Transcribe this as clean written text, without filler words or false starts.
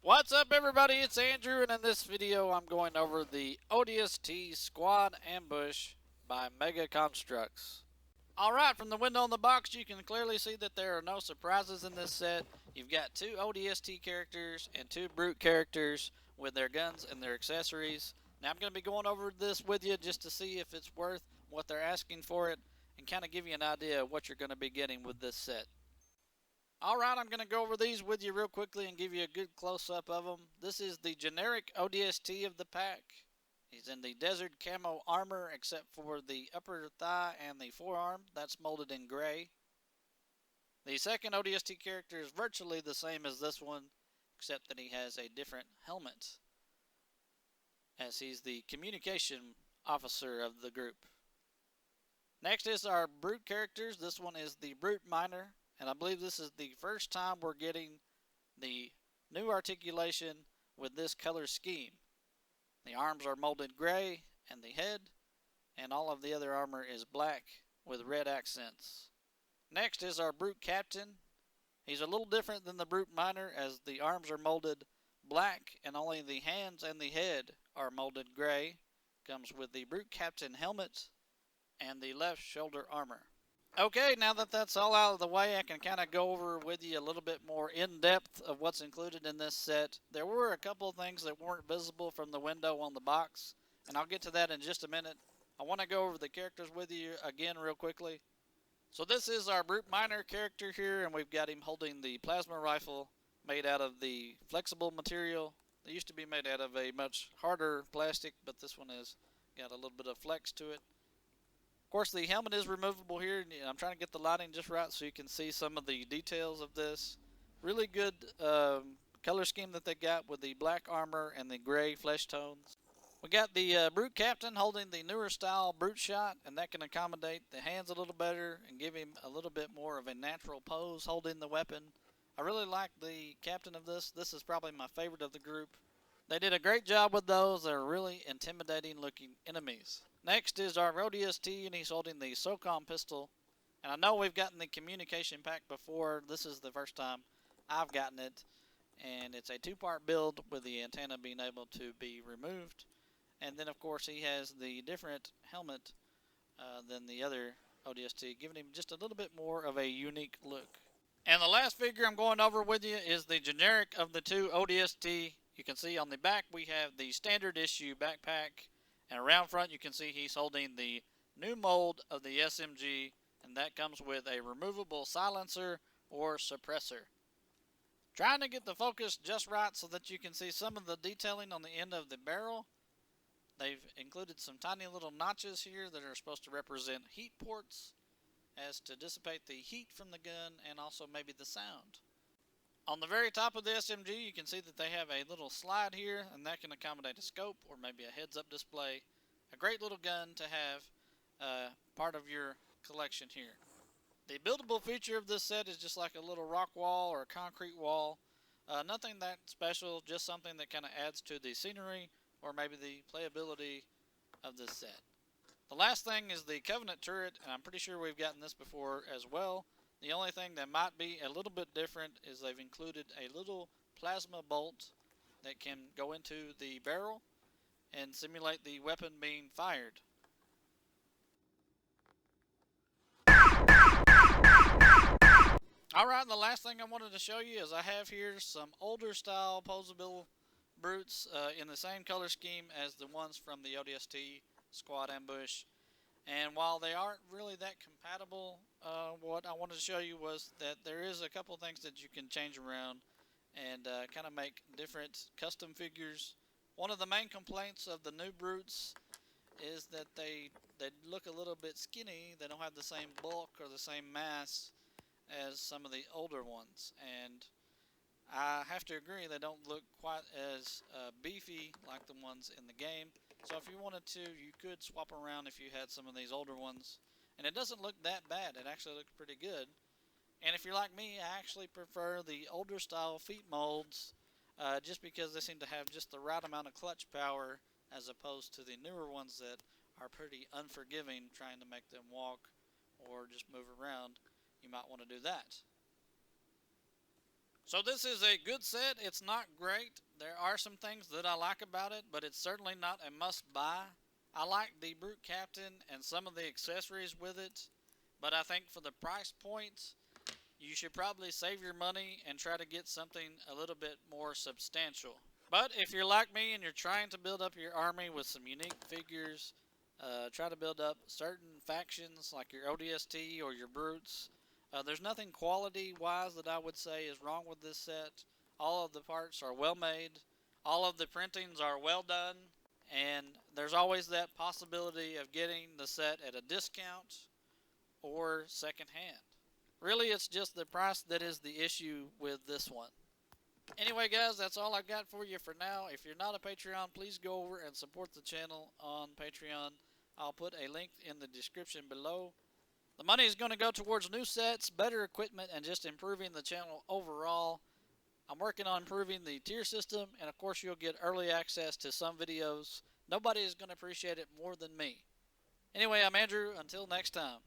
What's up, everybody? It's Andrew, and in this video I'm going over the Odst Squad Ambush by Mega Construx. Alright, from the window on the box you can clearly see that there are no surprises in this set. You've got two Odst characters and two brute characters with their guns and their accessories. Now I'm going to be going over this with you just to see if it's worth what they're asking for it and kind of give you an idea of what you're going to be getting with this set. Alright, I'm going to go over these with you real quickly and give you a good close-up of them. This is the generic ODST of the pack. He's in the desert camo armor except for the upper thigh and the forearm. That's molded in gray. The second ODST character is virtually the same as this one, except that he has a different helmet, as he's the communication officer of the group. Next is our brute characters. This one is the brute miner. And I believe this is the first time we're getting the new articulation with this color scheme. The arms are molded gray and the head, and all of the other armor is black with red accents. Next is our brute captain. He's a little different than the brute miner, as the arms are molded black and only the hands and the head are molded gray. Comes with the brute captain helmet and the left shoulder armor. Okay, now that that's all out of the way, I can kind of go over with you a little bit more in depth of what's included in this set. There were a couple of things that weren't visible from the window on the box, and I'll get to that in just a minute. I want to go over the characters with you again real quickly. So this is our brute miner character here, and we've got him holding the plasma rifle made out of the flexible material. They used to be made out of a much harder plastic, but this one has got a little bit of flex to it. Of course, the helmet is removable here, and I'm trying to get the lighting just right so you can see some of the details of this. Really good color scheme that they got with the black armor and the gray flesh tones. We got the brute captain holding the newer style brute shot, and that can accommodate the hands a little better and give him a little bit more of a natural pose holding the weapon. I really like the captain of this. This is probably my favorite of the group. They did a great job with those. They're really intimidating looking enemies. Next is our ODST, and he's holding the Socom Pistol. And I know we've gotten the communication pack before. This is the first time I've gotten it. And it's a two-part build with the antenna being able to be removed. And then, of course, he has the different helmet than the other ODST, giving him just a little bit more of a unique look. And the last figure I'm going over with you is the generic of the two ODST. You can see on the back we have the standard issue backpack, and around front you can see he's holding the new mold of the SMG, and that comes with a removable silencer or suppressor. Trying to get the focus just right so that you can see some of the detailing on the end of the barrel. They've included some tiny little notches here that are supposed to represent heat ports, as to dissipate the heat from the gun and also maybe the sound. On the very top of the SMG you can see that they have a little slide here, and that can accommodate a scope or maybe a heads-up display. A great little gun to have part of your collection here. The buildable feature of this set is just like a little rock wall or a concrete wall. Nothing that special, just something that kind of adds to the scenery or maybe the playability of this set. The last thing is the Covenant turret, and I'm pretty sure we've gotten this before as well. The only thing that might be a little bit different is they've included a little plasma bolt that can go into the barrel and simulate the weapon being fired. Alright, the last thing I wanted to show you is I have here some older style posable brutes in the same color scheme as the ones from the ODST Squad Ambush. And while they aren't really that compatible, what I wanted to show you was that there is a couple things that you can change around and kind of make different custom figures. One of the main complaints of the new brutes is that they look a little bit skinny. They don't have the same bulk or the same mass as some of the older ones, and I have to agree they don't look quite as beefy like the ones in the game. So if you wanted to, you could swap around if you had some of these older ones. And it doesn't look that bad. It actually looks pretty good. And if you're like me, I actually prefer the older style feet molds just because they seem to have just the right amount of clutch power as opposed to the newer ones that are pretty unforgiving trying to make them walk or just move around. You might want to do that. So this is a good set. It's not great. There are some things that I like about it, but it's certainly not a must-buy. I like the Brute Captain and some of the accessories with it, but I think for the price points, you should probably save your money and try to get something a little bit more substantial. But if you're like me and you're trying to build up your army with some unique figures, try to build up certain factions like your ODST or your Brutes, there's nothing quality-wise that I would say is wrong with this set. All of the parts are well made. All of the printings are well done. And there's always that possibility of getting the set at a discount or secondhand. Really, it's just the price that is the issue with this one. Anyway, guys, that's all I got for you for now. If you're not a Patreon, please go over and support the channel on Patreon. I'll put a link in the description below. The money is going to go towards new sets, better equipment, and just improving the channel overall. I'm working on improving the tier system, and of course you'll get early access to some videos. Nobody is going to appreciate it more than me. Anyway, I'm Andrew. Until next time.